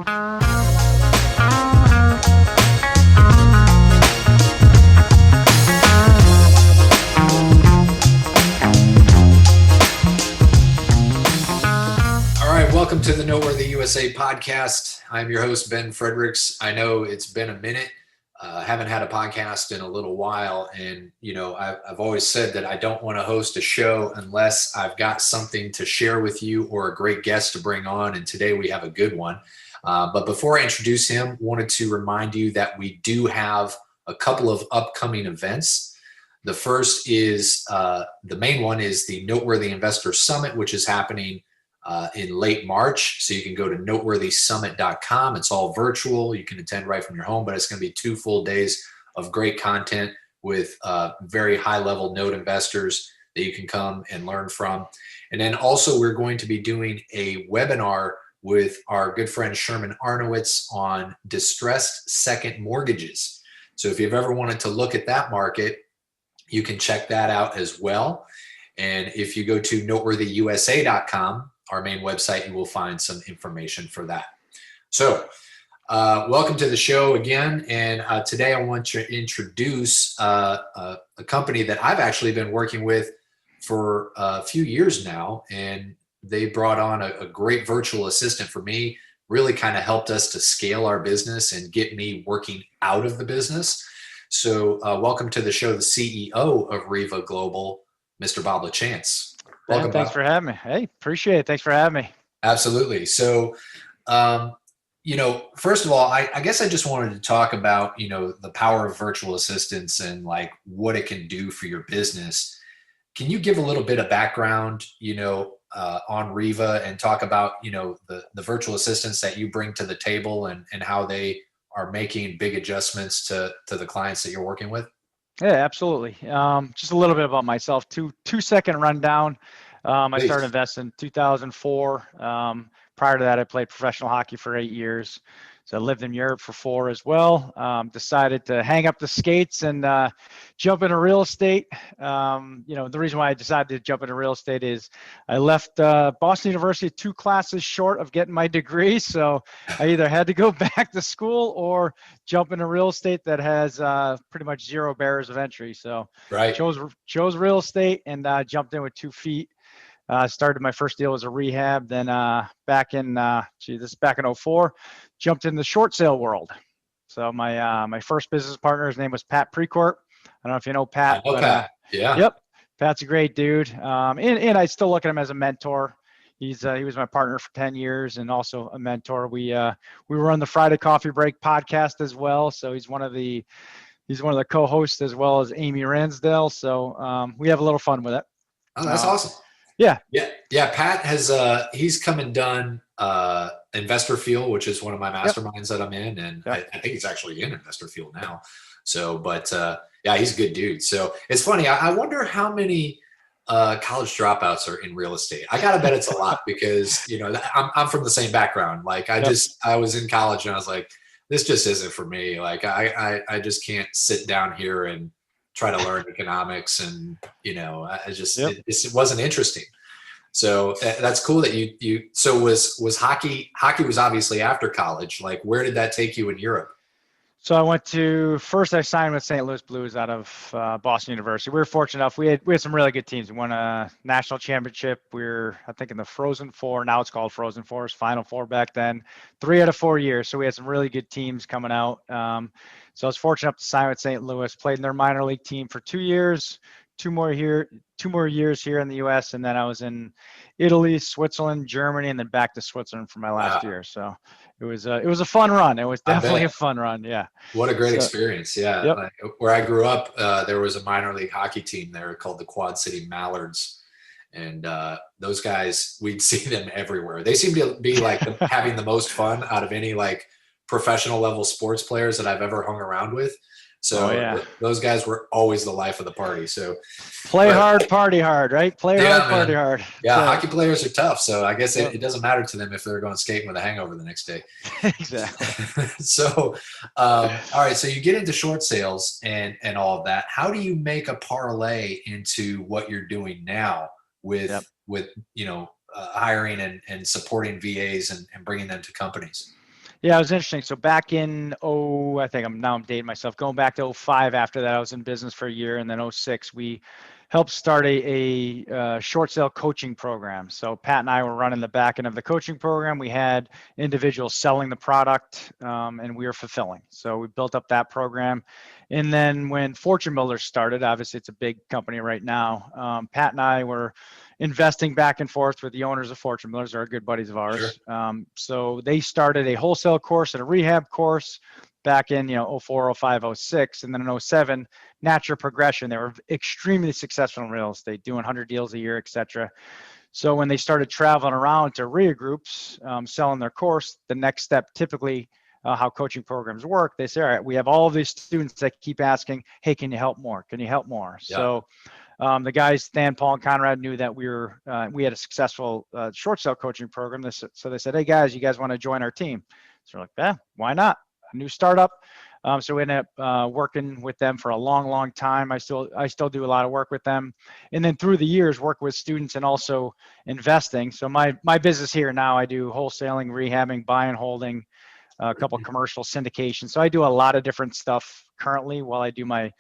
Welcome to the NoteWorthy USA podcast. I'm your host, Ben Fredericks. I know it's been a minute. Haven't had a podcast in a little while. And, I've always said that I don't want to host a show unless I've got something to share with you or a great guest to bring on. And today we have a good one. But before I introduce him, wanted to remind you that we do have a couple of upcoming events. The first is, the main one is the Noteworthy Investor Summit, which is happening in late March. So you can go to NoteWorthySummit.com. It's all virtual. You can attend right from your home, but it's going to be 2 full days of great content with very high level note investors that you can come and learn from. And then also we're going to be doing a webinar with our good friend Sherman Arnowitz on distressed second mortgages. So if you've ever wanted to look at that market, you can check that out as well. And if you go to NoteWorthyUSA.com, our main website, you will find some information for that. So welcome to the show again. And today I want to introduce a company that I've actually been working with for a few years now. And they brought on a great virtual assistant for me, really kind of helped us to scale our business and get me working out of the business. So welcome to the show, the CEO of REVA Global, Mr. Bob LaChance. Welcome, thanks for having me. Hey, appreciate it. Thanks for having me. Absolutely. So, first of all, I guess I just wanted to talk about, the power of virtual assistants and like what it can do for your business. Can you give a little bit of background, on REVA and talk about, the virtual assistants that you bring to the table and how they are making big adjustments to the clients that you're working with? Yeah, absolutely. Just a little bit about myself. 2-second rundown. I started investing in 2004. Prior to that, I played professional hockey for 8 years. So I lived in Europe for 4 as well. Decided to hang up the skates and jump into real estate. The reason why I decided to jump into real estate is I left Boston University 2 classes short of getting my degree. So I either had to go back to school or jump into real estate that has pretty much 0 barriers of entry. So right. chose real estate and jumped in with 2 feet. Started my first deal as a rehab. Then back in 04, jumped in the short sale world. So my first business partner, his name was Pat Precourt. I don't know if you know Pat. Pat. Yeah. Yep. Pat's a great dude. And I still look at him as a mentor. He was my partner for 10 years and also a mentor. We run the Friday Coffee Break podcast as well. So he's one of the co-hosts as well as Amy Ransdale. So we have a little fun with it. Oh, that's awesome. Yeah. Pat has he's come and done Investor Fuel, which is one of my masterminds that I'm in, and I think he's actually in Investor Fuel now. So, but he's a good dude. So it's funny. I wonder how many college dropouts are in real estate. I gotta bet it's a lot because I'm from the same background. Like I was in college and I was like, this just isn't for me. Like I just can't sit down here and try to learn economics and it wasn't interesting. So that's cool that you so was hockey was obviously after college. Like where did that take you in Europe? So I signed with St. Louis Blues out of Boston University. We were fortunate enough. We had some really good teams. We won a national championship. We were, I think, in the Frozen Four. Now it's called Frozen Fours, Final Four back then. 3 out of 4 years. So we had some really good teams coming out. So I was fortunate enough to sign with St. Louis. Played in their minor league team for 2 years. 2 more years here in the U.S. And then I was in Italy, Switzerland, Germany, and then back to Switzerland for my last year. So it was a fun run. It was definitely a fun run. Yeah. What a great experience. Yeah. Yep. Like, where I grew up, there was a minor league hockey team there called the Quad City Mallards. And those guys, we'd see them everywhere. They seem to be like having the most fun out of any like professional level sports players that I've ever hung around with. So those guys were always the life of the party. So play hard, party hard, right? Party hard. Yeah, hockey players are tough. So I guess it doesn't matter to them if they're going skating with a hangover the next day. Exactly. So, all right. So you get into short sales and all of that. How do you make a parlay into what you're doing now with hiring and supporting VAs and bringing them to companies? Yeah, it was interesting. So back in, I think I'm dating myself. Going back to '05, after that, I was in business for a year, and then '06, we helped start a short sale coaching program. So Pat and I were running the back end of the coaching program. We had individuals selling the product, and we were fulfilling. So we built up that program. And then when Fortune Builders started, obviously it's a big company right now. Pat and I were investing back and forth with the owners of Fortune Builders, are good buddies of Sure. ours. So they started a wholesale course and a rehab course back in '04, '05, '06, and then in '07, natural progression. They were extremely successful in real estate, doing 100 deals a year, etc. So when they started traveling around to REA groups, selling their course, the next step, typically how coaching programs work, they say, all right, we have all of these students that keep asking, hey, can you help more? Can you help more? Yeah. So the guys, Stan, Paul, and Conrad, knew that we had a successful short sale coaching program. So they said, hey guys, you guys want to join our team? So we're like, yeah, why not? A new startup. So we ended up working with them for a long, long time. I still do a lot of work with them, and then through the years, work with students and also investing. So my business here now, I do wholesaling, rehabbing, buy and holding, a couple of commercial syndications. So I do a lot of different stuff currently while I do my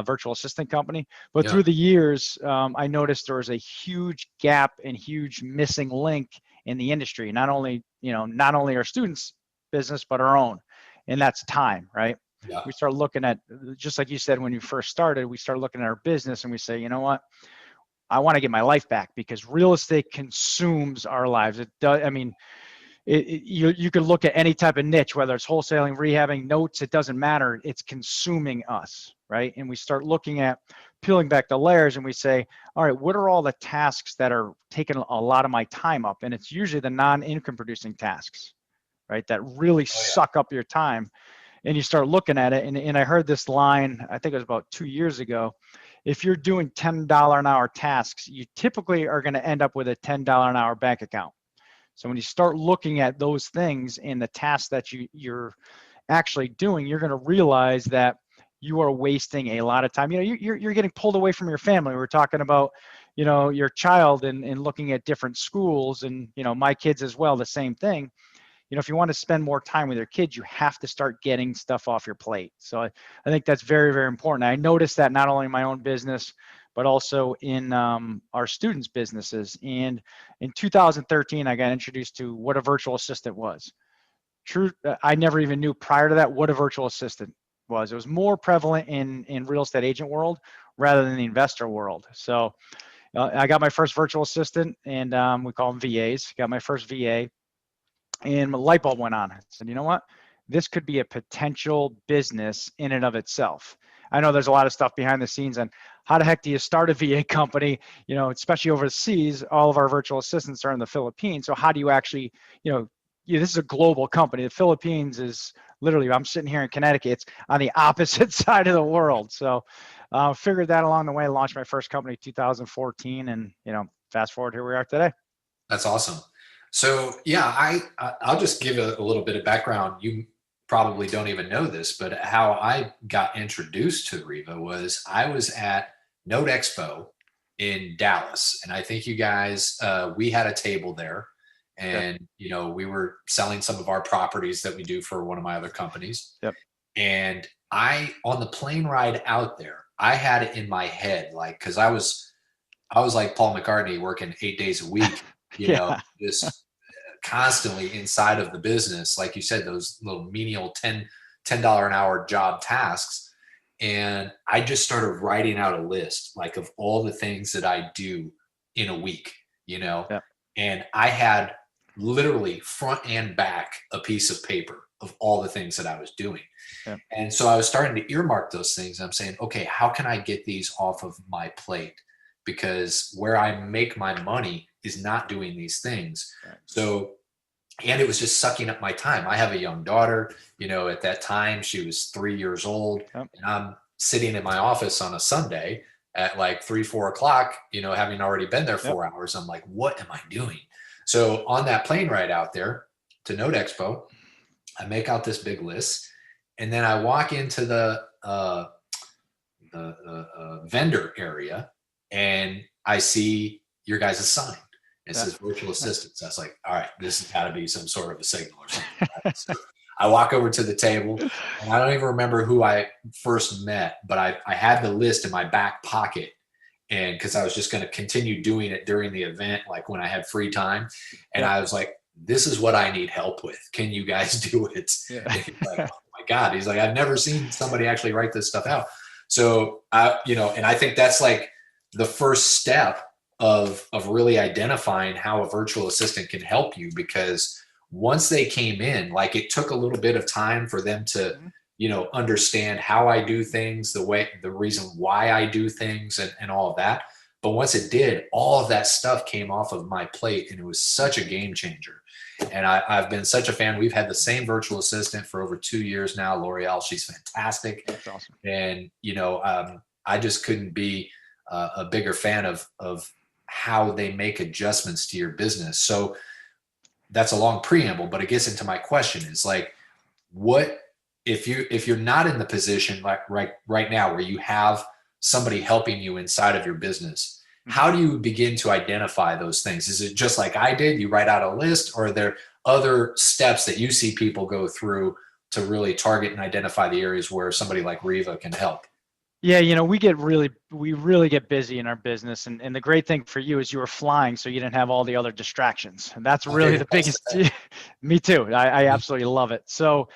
virtual assistant company. But Yeah. through the years, I noticed there was a huge gap and huge missing link in the industry. Not only our students' business, but our own, and that's time, right? Yeah. We start looking at, just like you said when you first started, we start looking at our business and we say, you know what? I want to get my life back because real estate consumes our lives. It does. I mean, you could look at any type of niche, whether it's wholesaling, rehabbing, notes, it doesn't matter. It's consuming us, right? And we start looking at peeling back the layers and we say, all right, what are all the tasks that are taking a lot of my time up? And it's usually the non-income producing tasks, right? That really Oh suck up your time. And you start looking at it. And I heard this line, I think it was about 2 years ago. If you're doing $10 an hour tasks, you typically are going to end up with a $10 an hour bank account. So when you start looking at those things in the tasks that you're actually doing, you're going to realize that you are wasting a lot of time. You're getting pulled away from your family. We're talking about, your child and looking at different schools, and my kids as well, the same thing. If you want to spend more time with your kids, you have to start getting stuff off your plate. So I think that's very, very important. I noticed that not only in my own business, but also in our students' businesses. And in 2013, I got introduced to what a virtual assistant was. True, I never even knew prior to that what a virtual assistant was. It was more prevalent in real estate agent world rather than the investor world. So I got my first virtual assistant, and we call them VAs. Got my first VA, and a light bulb went on. I said, you know what? This could be a potential business in and of itself. I know there's a lot of stuff behind the scenes on how the heck do you start a VA company, especially overseas. All of our virtual assistants are in the Philippines. So how do you actually, this is a global company. The Philippines is literally, I'm sitting here in Connecticut. It's on the opposite side of the world. So figured that along the way, launched my first company 2014, and, fast forward, here we are today. That's awesome. So yeah, I'll just give a little bit of background. You probably don't even know this, but how I got introduced to REVA was I was at Note Expo in Dallas, and I think you guys we had a table there, and Yep. we were selling some of our properties that we do for one of my other companies. Yep. And on the plane ride out there, I had it in my head, like, because I was like Paul McCartney working 8 days a week, Yeah. just constantly inside of the business. Like you said, those little menial $10 an hour job tasks. And I just started writing out a list, like, of all the things that I do in a week. Yep. And I had literally front and back a piece of paper of all the things that I was doing. Yep. And so I was starting to earmark those things. I'm saying, okay, how can I get these off of my plate? Because where I make my money is not doing these things. Right. So, and it was just sucking up my time. I have a young daughter, at that time she was 3 years old, Yep. and I'm sitting in my office on a Sunday at like 3-4 o'clock, having already been there 4 hours. I'm like, what am I doing? So on that plane ride out there to Note Expo, I make out this big list, and then I walk into the vendor area, and I see your guys' sign. It says virtual assistants. I was like, all right, this has got to be some sort of a signal or something. Right? So I walk over to the table, and I don't even remember who I first met, but I had the list in my back pocket. And because I was just going to continue doing it during the event, like when I had free time. And Yeah. I was like, this is what I need help with. Can you guys do it? Yeah. And he's like, oh my God. He's like, I've never seen somebody actually write this stuff out. So and I think that's like the first step of really identifying how a virtual assistant can help you, because once they came in, like it took a little bit of time for them to, understand how I do things, the reason why I do things, and all of that. But once it did, all of that stuff came off of my plate, and it was such a game changer. And I've been such a fan. We've had the same virtual assistant for over 2 years now, L'Oreal. She's fantastic. That's awesome. And, I just couldn't be a bigger fan of how they make adjustments to your business. So that's a long preamble, but it gets into my question is like, what, if you're not in the position like right now where you have somebody helping you inside of your business, how do you begin to identify those things? Is it just like I did, you write out a list, or are there other steps that you see people go through to really target and identify the areas where somebody like REVA can help? Yeah, we really get busy in our business, and the great thing for you is you were flying, so you didn't have all the other distractions, and that's really the biggest. Me too. I absolutely love it. So,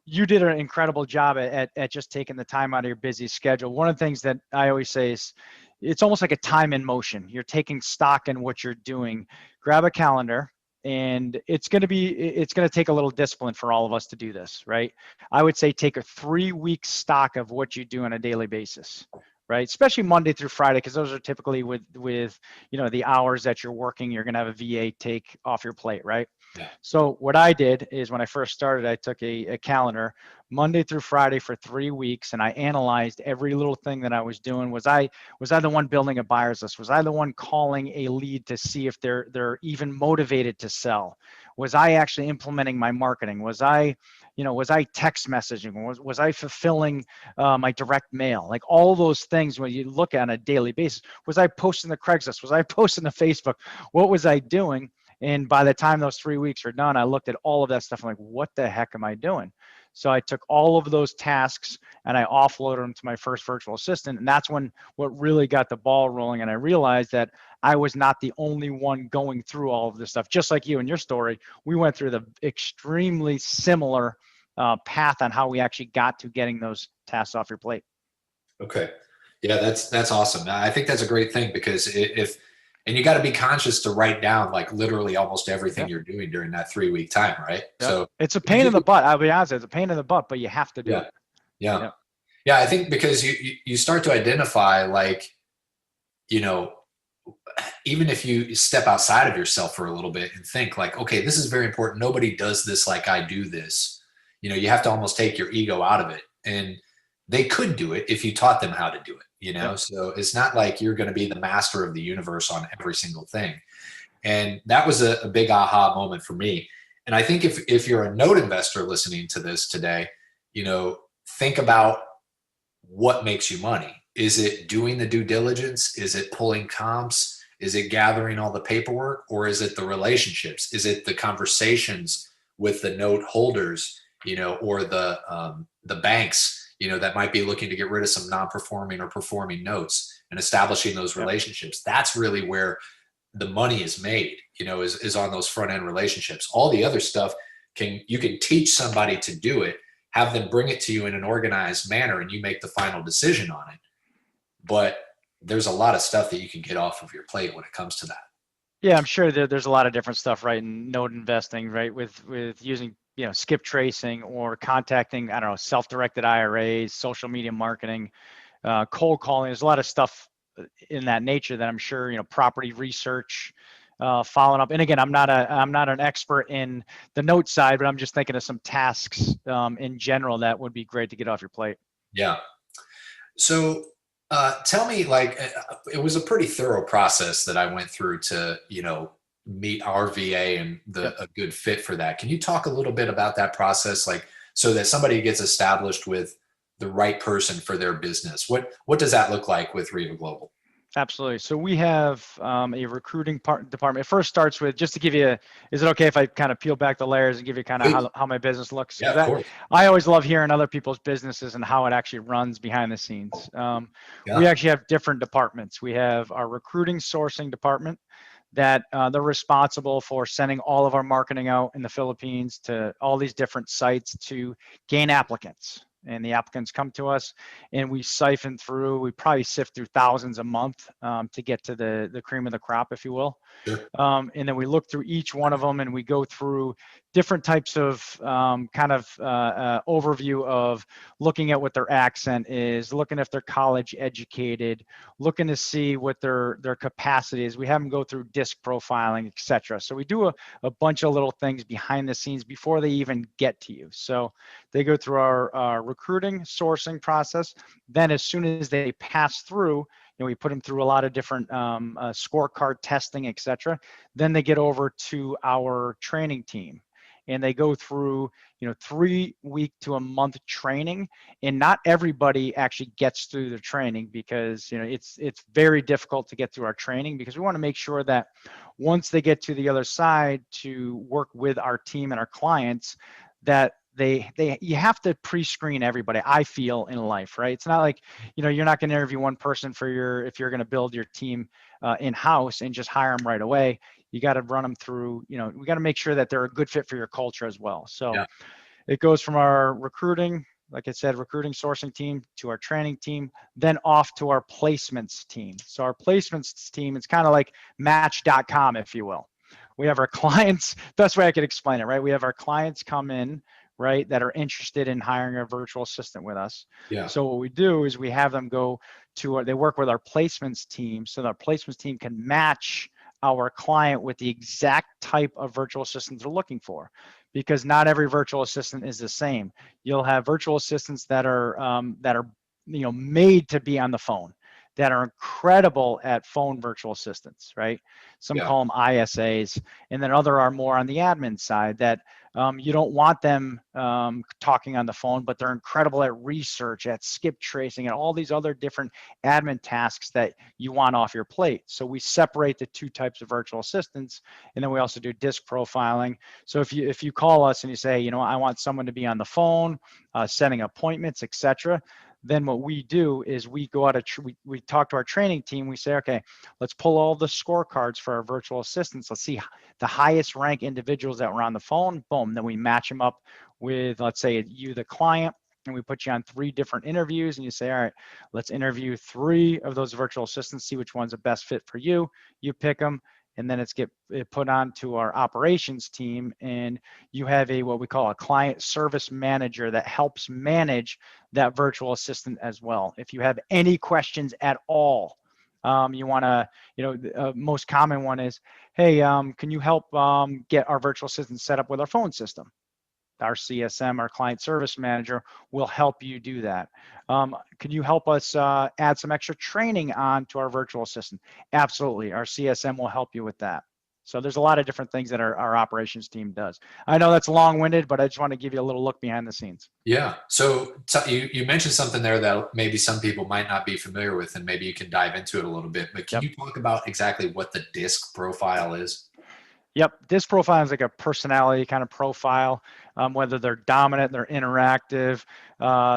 you did an incredible job at just taking the time out of your busy schedule. One of the things that I always say is, it's almost like a time in motion. You're taking stock in what you're doing. Grab a calendar. And it's going to take a little discipline for all of us to do this, right? I would say take a 3-week stock of what you do on a daily basis, right? Especially Monday through Friday, because those are typically with the hours that you're working, you're going to have a VA take off your plate, right? Yeah. So what I did is when I first started, I took a calendar Monday through Friday for 3 weeks, and I analyzed every little thing that I was doing. Was I the one building a buyer's list? Was I the one calling a lead to see if they're even motivated to sell? Was I actually implementing my marketing? Was I text messaging? Was I fulfilling my direct mail? Like all those things when you look at on a daily basis. Was I posting the Craigslist? Was I posting the Facebook? What was I doing? And by the time those 3 weeks are done, I looked at all of that stuff. I'm like, what the heck am I doing? So I took all of those tasks and I offloaded them to my first virtual assistant. And that's what really got the ball rolling. And I realized that I was not the only one going through all of this stuff. Just like you and your story, we went through the extremely similar path on how we actually got to getting those tasks off your plate. Okay. Yeah, that's awesome. I think that's a great thing, because and you got to be conscious to write down like literally almost everything you're doing during that 3-week time, right? Yep. So it's a pain in the butt. I'll be honest, it's a pain in the butt, but you have to do it. Yeah. Yep. Yeah. I think because you start to identify, like, even if you step outside of yourself for a little bit and think like, okay, this is very important. Nobody does this like I do this. You have to almost take your ego out of it. And they could do it if you taught them how to do it, Yep. So it's not like you're going to be the master of the universe on every single thing. And that was a big aha moment for me. And I think if you're a note investor listening to this today, think about what makes you money. Is it doing the due diligence? Is it pulling comps? Is it gathering all the paperwork? Or is it the relationships? Is it the conversations with the note holders, or the banks, that might be looking to get rid of some non-performing or performing notes, and establishing those relationships? That's really where the money is made, is on those front end relationships. All the other stuff you can teach somebody to do it, have them bring it to you in an organized manner, and you make the final decision on it. But there's a lot of stuff that you can get off of your plate when it comes to that. Yeah, I'm sure there's a lot of different stuff, right, in note investing, right, with using skip tracing or contacting, I don't know, self-directed IRAs, social media marketing, cold calling. There's a lot of stuff in that nature that I'm sure, property research, following up. And again, I'm not an expert in the note side, but I'm just thinking of some tasks in general that would be great to get off your plate. Yeah. So tell me, like, it was a pretty thorough process that I went through to, meet our VA and a good fit for that. Can you talk a little bit about that process, like, so that somebody gets established with the right person for their business? What does that look like with REVA Global? Absolutely. So we have a recruiting department. It first starts with, just to give you, is it okay if I kind of peel back the layers and give you kind of Please. how my business looks? Yeah, Because of course. I always love hearing other people's businesses and how it actually runs behind the scenes. We Yeah. actually have different departments. We have our recruiting sourcing department that they're responsible for sending all of our marketing out in the Philippines to all these different sites to gain applicants. And the applicants come to us, and we siphon through. We probably sift through thousands a month to get to the cream of the crop, if you will. Sure. And then we look through each one of them, and we go through different types of overview of looking at what their accent is, looking if they're college educated, looking to see what their capacity is. We have them go through disc profiling, etc. So we do a bunch of little things behind the scenes before they even get to you. So they go through our recruiting sourcing process. Then as soon as they pass through, we put them through a lot of different scorecard testing, etc. Then they get over to our training team, and they go through 3 week to a month training. And not everybody actually gets through the training, because it's very difficult to get through our training, because we want to make sure that once they get to the other side to work with our team and our clients, that you have to pre-screen everybody, I feel, in life, right? It's not like, you're not going to interview one person if you're going to build your team in-house and just hire them right away. You got to run them through, we got to make sure that they're a good fit for your culture as well. So Yeah. it goes from our recruiting, like I said, recruiting sourcing team, to our training team, then off to our placements team. So our placements team, it's kind of like Match.com, if you will. We have our clients, best way I could explain it, right? We have our clients come in, right, that are interested in hiring a virtual assistant with us. Yeah. So what we do is we have them go to, they work with our placements team, so that our placements team can match our client with the exact type of virtual assistant they're looking for, because not every virtual assistant is the same. You'll have virtual assistants that are made to be on the phone, that are incredible at phone virtual assistants, right? Some Yeah. call them ISAs, and then other are more on the admin side, that you don't want them talking on the phone, but they're incredible at research, at skip tracing, and all these other different admin tasks that you want off your plate. So we separate the two types of virtual assistants, and then we also do disc profiling. So if you call us and you say, I want someone to be on the phone, setting appointments, etc., then what we do is we go out, we talk to our training team. We say, okay, let's pull all the scorecards for our virtual assistants. Let's see the highest rank individuals that were on the phone. Boom. Then we match them up with, let's say, you, the client, and we put you on 3 different interviews, and you say, all right, let's interview 3 of those virtual assistants, see which one's the best fit for you. You pick them, and then it put on to our operations team, and you have what we call a client service manager that helps manage that virtual assistant as well. If you have any questions at all, you want to, the most common one is, hey, can you help get our virtual assistant set up with our phone system? Our CSM, our client service manager, will help you do that. Can you help us add some extra training on to our virtual assistant? Absolutely. Our CSM will help you with that. So there's a lot of different things that our operations team does. I know that's long-winded, but I just want to give you a little look behind the scenes. Yeah. So you mentioned something there that maybe some people might not be familiar with, and maybe you can dive into it a little bit. But can Yep. you talk about exactly what the disc profile is? Yep, this profile is like a personality kind of profile, whether they're dominant, they're interactive,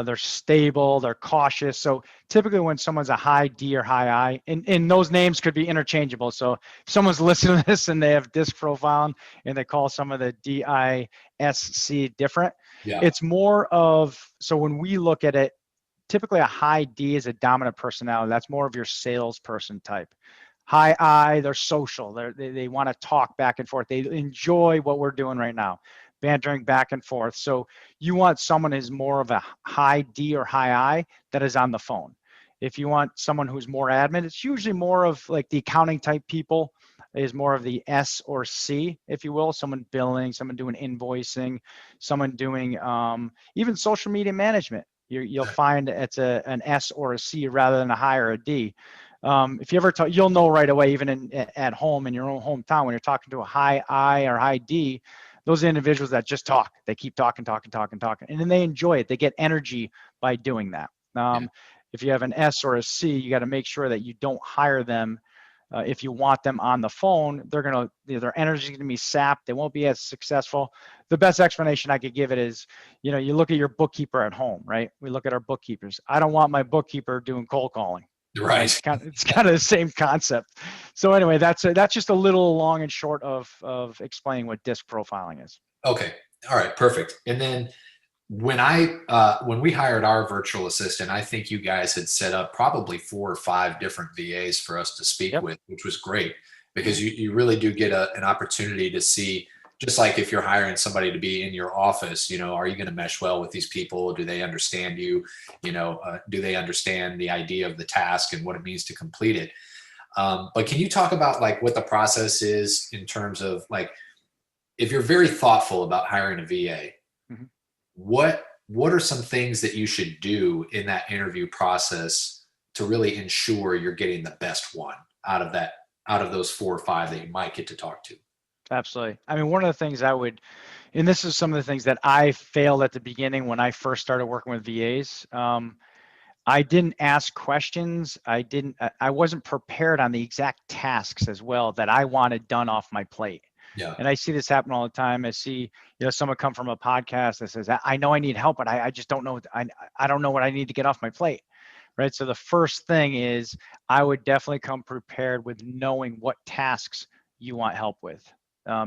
they're stable, they're cautious. So typically when someone's a high D or high I, and those names could be interchangeable. So if someone's listening to this and they have disc profile and they call some of the DISC different, Yeah. it's more of, so when we look at it, typically a high D is a dominant personality. That's more of your salesperson type. High I, they're social. They want to talk back and forth. They enjoy what we're doing right now, bantering back and forth. So you want someone who's more of a high D or high I that is on the phone. If you want someone who's more admin, it's usually more of like the accounting type people, is more of the S or C, if you will, someone billing, someone doing invoicing, someone doing even social media management. You'll find it's an S or a C rather than a high or a D. If you ever talk, you'll know right away, even at home in your own hometown, when you're talking to a high I or high D, those individuals that just talk, they keep talking, and then they enjoy it. They get energy by doing that. If you have an S or a C, you got to make sure that you don't hire them. If you want them on the phone, their energy is going to be sapped. They won't be as successful. The best explanation I could give it is, you look at your bookkeeper at home, right? We look at our bookkeepers. I don't want my bookkeeper doing cold calling. Right. It's kind of the same concept. So anyway, that's just a little long and short of explaining what disc profiling is. Okay. All right. Perfect. And then when we hired our virtual assistant, I think you guys had set up probably 4 or 5 different VAs for us to speak with, which was great because you really do get an opportunity to see, just like if you're hiring somebody to be in your office, are you going to mesh well with these people? Do they understand you? Do they understand the idea of the task and what it means to complete it? But can you talk about like what the process is in terms of like, if you're very thoughtful about hiring a VA, what are some things that you should do in that interview process to really ensure you're getting the best one out of those 4 or 5 that you might get to talk to? Absolutely. I mean, one of the things and this is some of the things that I failed at the beginning when I first started working with VAs. I didn't ask questions. I wasn't prepared on the exact tasks as well that I wanted done off my plate. Yeah. And I see this happen all the time. I see, someone come from a podcast that says, I know I need help, but I just don't know. I don't know what I need to get off my plate. Right. So the first thing is I would definitely come prepared with knowing what tasks you want help with.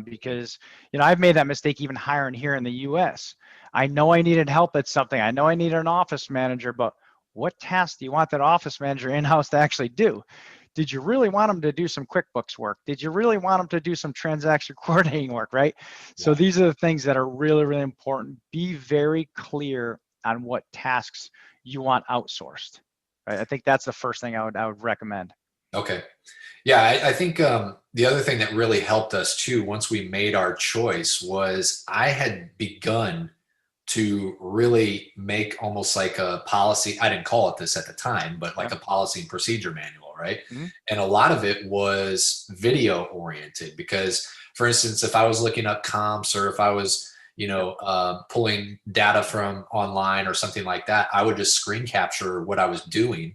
Because, I've made that mistake even hiring here in the US. I know I needed help at something. I know I needed an office manager, but what tasks do you want that office manager in-house to actually do? Did you really want them to do some QuickBooks work? Did you really want them to do some transaction coordinating work, right? Yeah. So these are the things that are really, really important. Be very clear on what tasks you want outsourced, right? I think that's the first thing I would recommend. Okay. Yeah, I think the other thing that really helped us too, once we made our choice, was I had begun to really make almost like a policy. I didn't call it this at the time, but like a policy and procedure manual, right? Mm-hmm. And a lot of it was video oriented because, for instance, if I was looking up comps or if I was, pulling data from online or something like that, I would just screen capture what I was doing.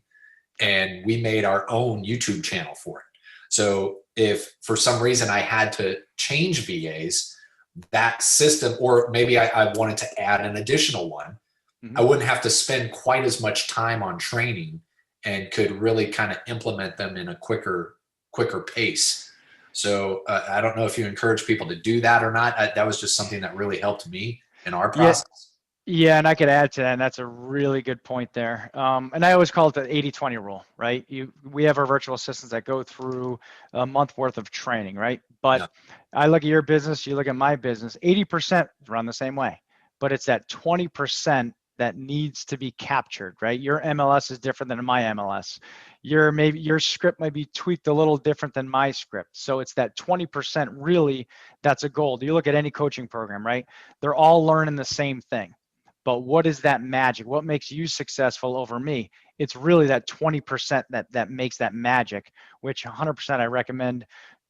And we made our own YouTube channel for it. So if for some reason I had to change VAs, that system, or maybe I wanted to add an additional one, I wouldn't have to spend quite as much time on training and could really kind of implement them in a quicker pace. So I don't know if you encourage people to do that or not. That was just something that really helped me in our process. Yeah, and I could add to that, and that's a really good point there. And I always call it the 80-20 rule, right? We have our virtual assistants that go through a month worth of training, right? But I look at your business, you look at my business, 80% run the same way, but it's that 20% that needs to be captured, right? Your MLS is different than my MLS. Your script might be tweaked a little different than my script. So it's that 20% really, that's a goal. You look at any coaching program, right? They're all learning the same thing. But what is that magic? What makes you successful over me? It's really that 20% that makes that magic, which 100% I recommend,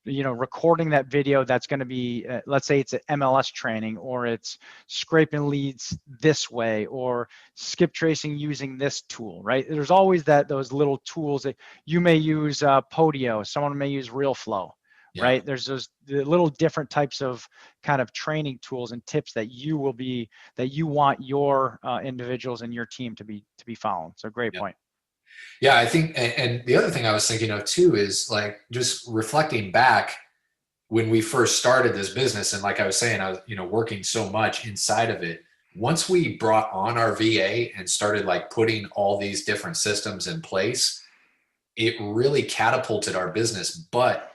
recording that video. That's going to be, let's say it's an MLS training, or it's scraping leads this way, or skip tracing using this tool, right? There's always those little tools that you may use, Podio, someone may use RealFlow. Yeah. Right. There's those little different types of kind of training tools and tips that you want your individuals and your team to be following. So great point. Yeah, I think, and the other thing I was thinking of too is like just reflecting back when we first started this business, and like I was saying, I was working so much inside of it. Once we brought on our VA and started like putting all these different systems in place, it really catapulted our business, but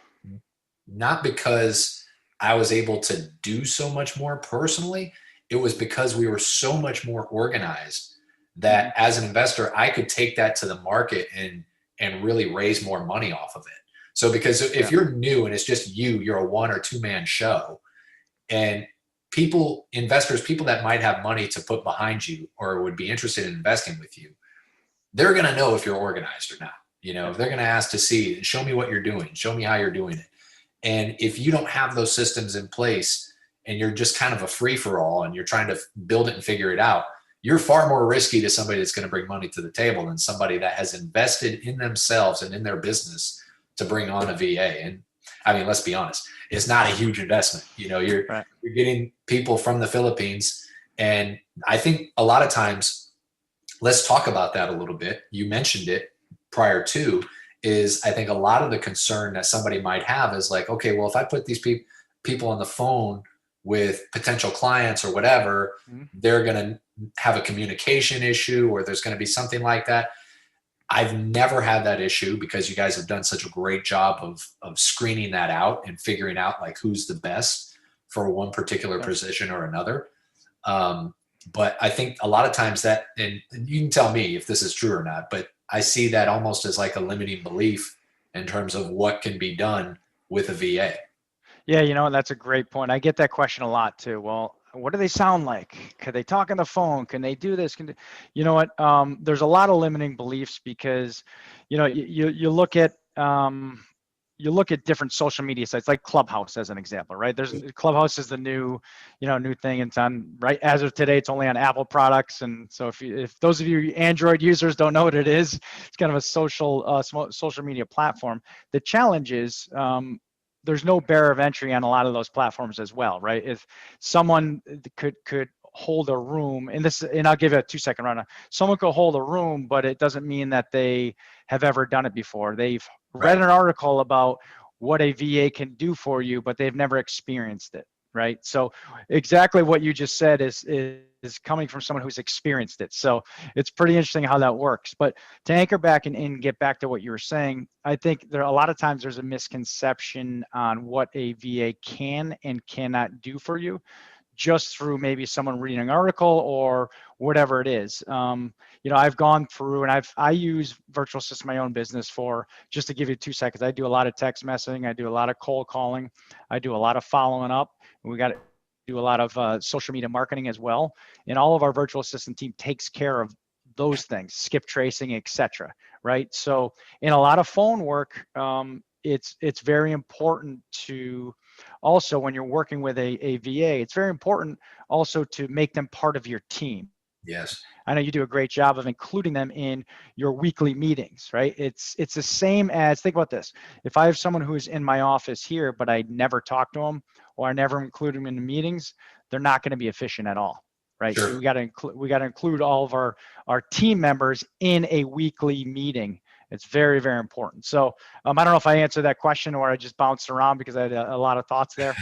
not because I was able to do so much more personally. It was because we were so much more organized that as an investor, I could take that to the market and really raise more money off of it. So because if you're new and it's just you're a 1 or 2 man show, and investors, people that might have money to put behind you or would be interested in investing with you, they're going to know if you're organized or not. They're going to ask to see, show me what you're doing, show me how you're doing it. And if you don't have those systems in place and you're just kind of a free for all and you're trying to build it and figure it out, you're far more risky to somebody that's going to bring money to the table than somebody that has invested in themselves and in their business to bring on a VA. And I mean, let's be honest, it's not a huge investment. You know, you're getting people from the Philippines. And I think a lot of times, let's talk about that a little bit. You mentioned it prior to, is I think a lot of the concern that somebody might have is like, okay, well, if I put these people on the phone with potential clients or whatever, they're going to have a communication issue, or there's going to be something like that. I've never had that issue because you guys have done such a great job of screening that out and figuring out like who's the best for one particular position or another. But I think a lot of times that, and you can tell me if this is true or not, but I see that almost as like a limiting belief in terms of what can be done with a VA. Yeah, you know, that's a great point. I get that question a lot too. Well, what do they sound like? Could they talk on the phone? Can they do this? You know what? There's a lot of limiting beliefs because, you know, you look at different social media sites like Clubhouse as an example, right? Clubhouse is the new thing. It's on, right, as of today, it's only on Apple products. And so if those of you Android users don't know what it is, it's kind of a social media platform. The challenge is, there's no barrier of entry on a lot of those platforms as well, right? If someone could hold a room, and I'll give you a 2-second rundown. Someone could hold a room, but it doesn't mean that they have ever done it before. They've read an article about what a VA can do for you, but they've never experienced it, right? So exactly what you just said is coming from someone who's experienced it. So it's pretty interesting how that works. But to anchor back and get back to what you were saying, I think there are a lot of times there's a misconception on what a VA can and cannot do for you, just through maybe someone reading an article or whatever it is. You know, I've gone through and I use virtual assistant in my own business for, just to give you 2 seconds, I do a lot of text messaging, I do a lot of cold calling, I do a lot of following up. We got to do a lot of social media marketing as well. And all of our virtual assistant team takes care of those things, skip tracing, etc. Right? So in a lot of phone work, it's very important to also, when you're working with a VA, it's very important also to make them part of your team. Yes. I know you do a great job of including them in your weekly meetings, right? It's the same as, think about this. If I have someone who's in my office here, but I never talk to them or I never include them in the meetings, they're not going to be efficient at all, right? Sure. So we got to include all of our team members in a weekly meeting. It's very, very important. So I don't know if I answered that question or I just bounced around because I had a lot of thoughts there.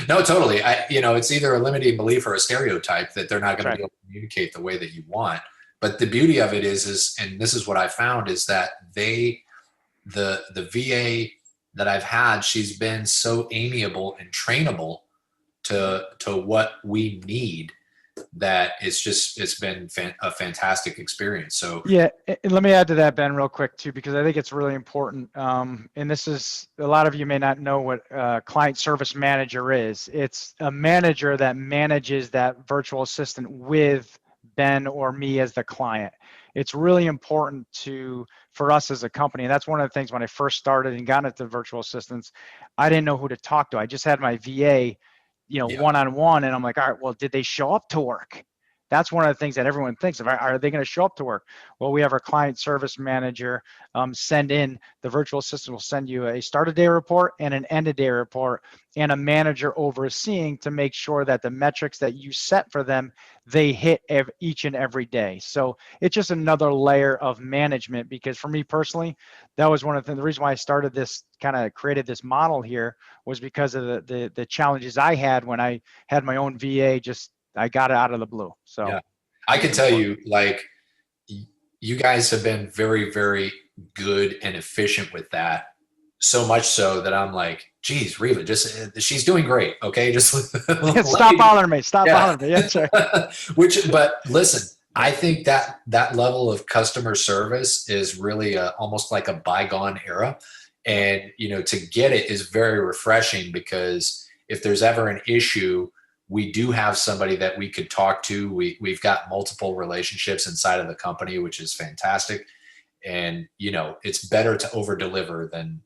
No, totally. It's either a limiting belief or a stereotype that they're not going to be able to communicate the way that you want. But the beauty of it is, and this is what I found, is that the VA that I've had, she's been so amiable and trainable to what we need, that it's been a fantastic experience. So yeah, and let me add to that, Ben, real quick too, because I think it's really important. And this is, a lot of you may not know what a client service manager is. It's a manager that manages that virtual assistant with Ben or me as the client. It's really important for us as a company. And that's one of the things when I first started and got into virtual assistants, I didn't know who to talk to. I just had my VA, one-on-one, and I'm like, all right, well, did they show up to work? That's one of the things that everyone thinks of. Are they going to show up to work? Well, we have our client service manager send in, the virtual assistant will send you a start of day report and an end of day report, and a manager overseeing to make sure that the metrics that you set for them, they hit each and every day. So it's just another layer of management, because for me personally, that was one of the reasons why I started this, kind of created this model here, was because of the challenges I had when I had my own VA. I got it out of the blue. So yeah, I can tell you, like, you guys have been very, very good and efficient with that. So much so that I'm like, geez, Reva, she's doing great. Okay. Just stop bothering me. Stop bothering me. Yeah, sure. But listen, I think that level of customer service is really almost like a bygone era. And, to get it is very refreshing, because if there's ever an issue, we do have somebody that we could talk to. We've got multiple relationships inside of the company, which is fantastic. And, it's better to over deliver than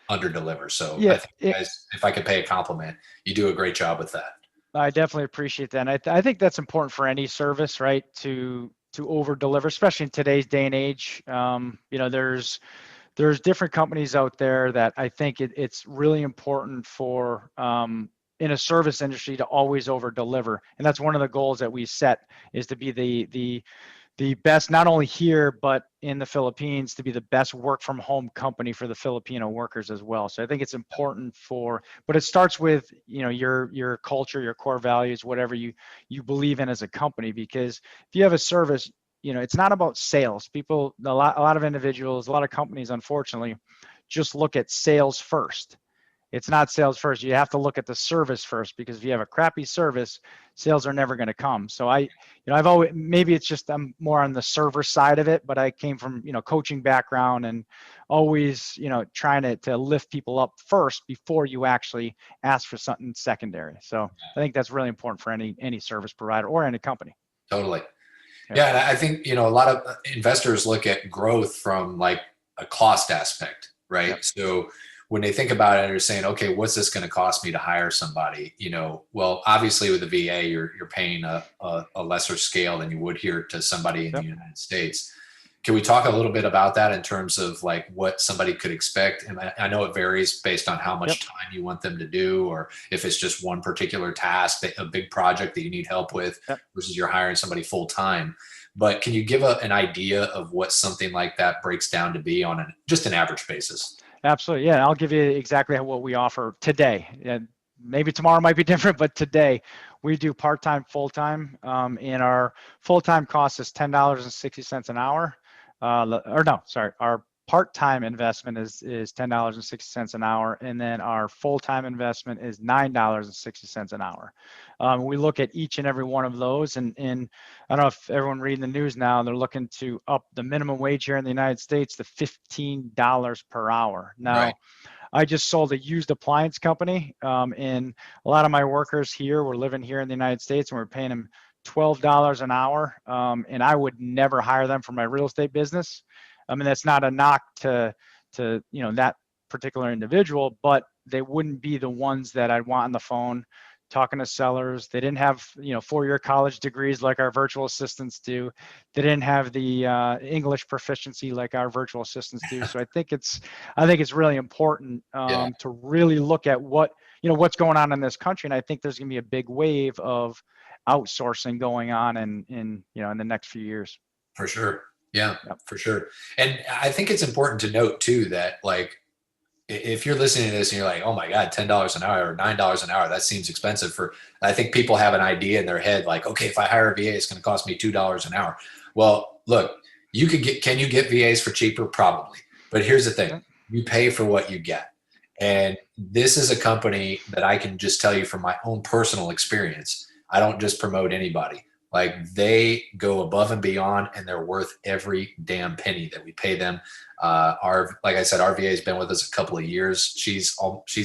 under deliver. So yeah, I think you guys, if I could pay a compliment, you do a great job with that. I definitely appreciate that. And I think that's important for any service, right? To over deliver, especially in today's day and age. There's different companies out there that I think it's really important for in a service industry to always over deliver. And that's one of the goals that we set, is to be the best, not only here, but in the Philippines, to be the best work from home company for the Filipino workers as well. So I think it's important but it starts with, your culture, your core values, whatever you believe in as a company. Because if you have a service, it's not about sales. People, a lot of individuals, a lot of companies, unfortunately, just look at sales first. It's not sales first. You have to look at the service first, because if you have a crappy service, sales are never going to come. So I've always, maybe it's just I'm more on the server side of it, but I came from, coaching background, and always, trying to lift people up first before you actually ask for something secondary. So I think that's really important for any service provider or any company. Totally. Yeah. Yeah. And I think, a lot of investors look at growth from like a cost aspect, right? Yep. So when they think about it, they're saying, okay, what's this going to cost me to hire somebody? Well, obviously with the VA, you're paying a lesser scale than you would here to somebody in Yep. the United States. Can we talk a little bit about that in terms of like what somebody could expect? And I know it varies based on how much Yep. time you want them to do, or if it's just one particular task, a big project that you need help with, Yep. versus you're hiring somebody full time. But can you give an idea of what something like that breaks down to be on just an average basis? Absolutely. Yeah. I'll give you exactly what we offer today. And maybe tomorrow might be different, but today we do part-time, full-time. And our full-time cost is $10.60 an hour. Our part-time investment is $10.60 an hour. And then our full-time investment is $9.60 an hour. We look at each and every one of those, and I don't know if everyone reading the news now, they're looking to up the minimum wage here in the United States to $15 per hour. Now, Right. I just sold a used appliance company, and a lot of my workers here were living here in the United States, and we're paying them $12 an hour. And I would never hire them for my real estate business. I mean, that's not a knock to that particular individual, but they wouldn't be the ones that I'd want on the phone talking to sellers. They didn't have 4-year college degrees like our virtual assistants do. They didn't have the English proficiency like our virtual assistants do. So I think it's really important Yeah. to really look at what's going on in this country. And I think there's going to be a big wave of outsourcing going on in the next few years. For sure. Yeah, Yep. for sure. And I think it's important to note too that like if you're listening to this and you're like, oh my God, $10 an hour or $9 an hour, that seems expensive I think people have an idea in their head, like, okay, if I hire a VA, it's going to cost me $2 an hour. Well, look, can you get VAs for cheaper? Probably. But here's the thing, you pay for what you get. And this is a company that I can just tell you from my own personal experience. I don't just promote anybody. Like they go above and beyond, and they're worth every damn penny that we pay them. Like I said, our VA has been with us a couple of years. She's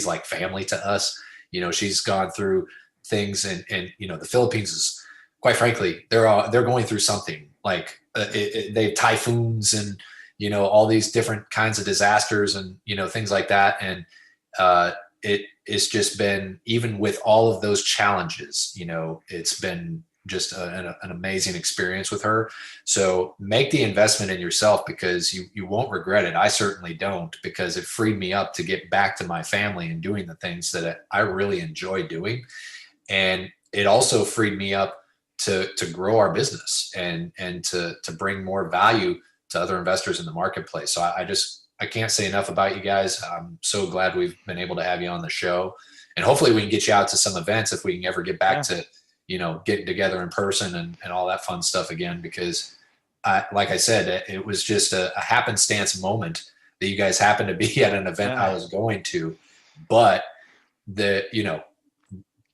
like family to us. She's gone through things, and the Philippines is, quite frankly, they're going through something like they have typhoons and all these different kinds of disasters and things like that. And it's just been, even with all of those challenges, it's been just an amazing experience with her. So make the investment in yourself, because you won't regret it. I certainly don't, because it freed me up to get back to my family and doing the things that I really enjoy doing. And it also freed me up to grow our business and to bring more value to other investors in the marketplace. So I can't say enough about you guys. I'm so glad we've been able to have you on the show, and hopefully we can get you out to some events if we can ever get back to getting together in person and all that fun stuff again, because like I said, it was just a happenstance moment that you guys happened to be at an event I was going to. But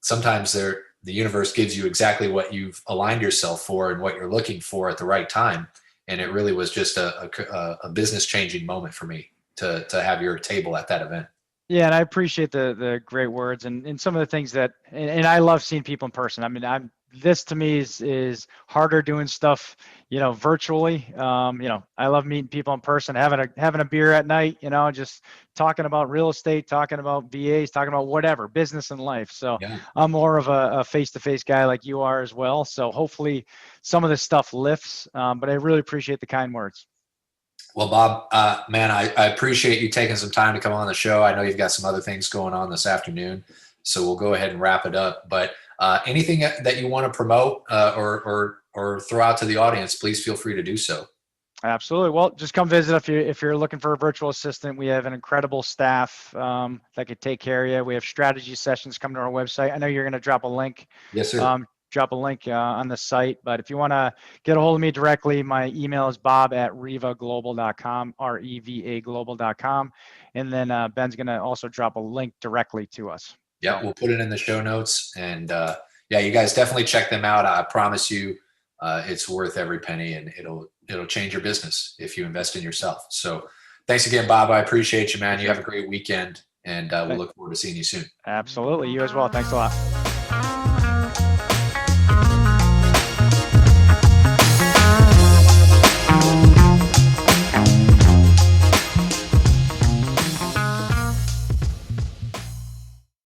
sometimes the universe gives you exactly what you've aligned yourself for and what you're looking for at the right time. And it really was just a business changing moment for me to have your table at that event. Yeah, and I appreciate the great words and some of the things that, and I love seeing people in person. I mean, I'm this to me is harder doing stuff, virtually. I love meeting people in person, having a beer at night, just talking about real estate, talking about VAs, talking about whatever, business and life. So Yeah. I'm more of a face-to-face guy like you are as well. So hopefully some of this stuff lifts, but I really appreciate the kind words. Well, Bob, man, I appreciate you taking some time to come on the show. I know you've got some other things going on this afternoon, so we'll go ahead and wrap it up. But anything that you want to promote or throw out to the audience, please feel free to do so. Absolutely. Well, just come visit if you're looking for a virtual assistant. We have an incredible staff that could take care of you. We have strategy sessions coming to our website. I know you're going to drop a link. Yes, sir. Drop a link on the site. But if you want to get a hold of me directly, my email is bob@revaglobal.com, REVA global.com. And then Ben's going to also drop a link directly to us. Yeah, we'll put it in the show notes. And yeah, you guys definitely check them out. I promise you it's worth every penny, and it'll change your business if you invest in yourself. So thanks again, Bob. I appreciate you, man. You have a great weekend, and we'll look forward to seeing you soon. Absolutely. You as well. Thanks a lot.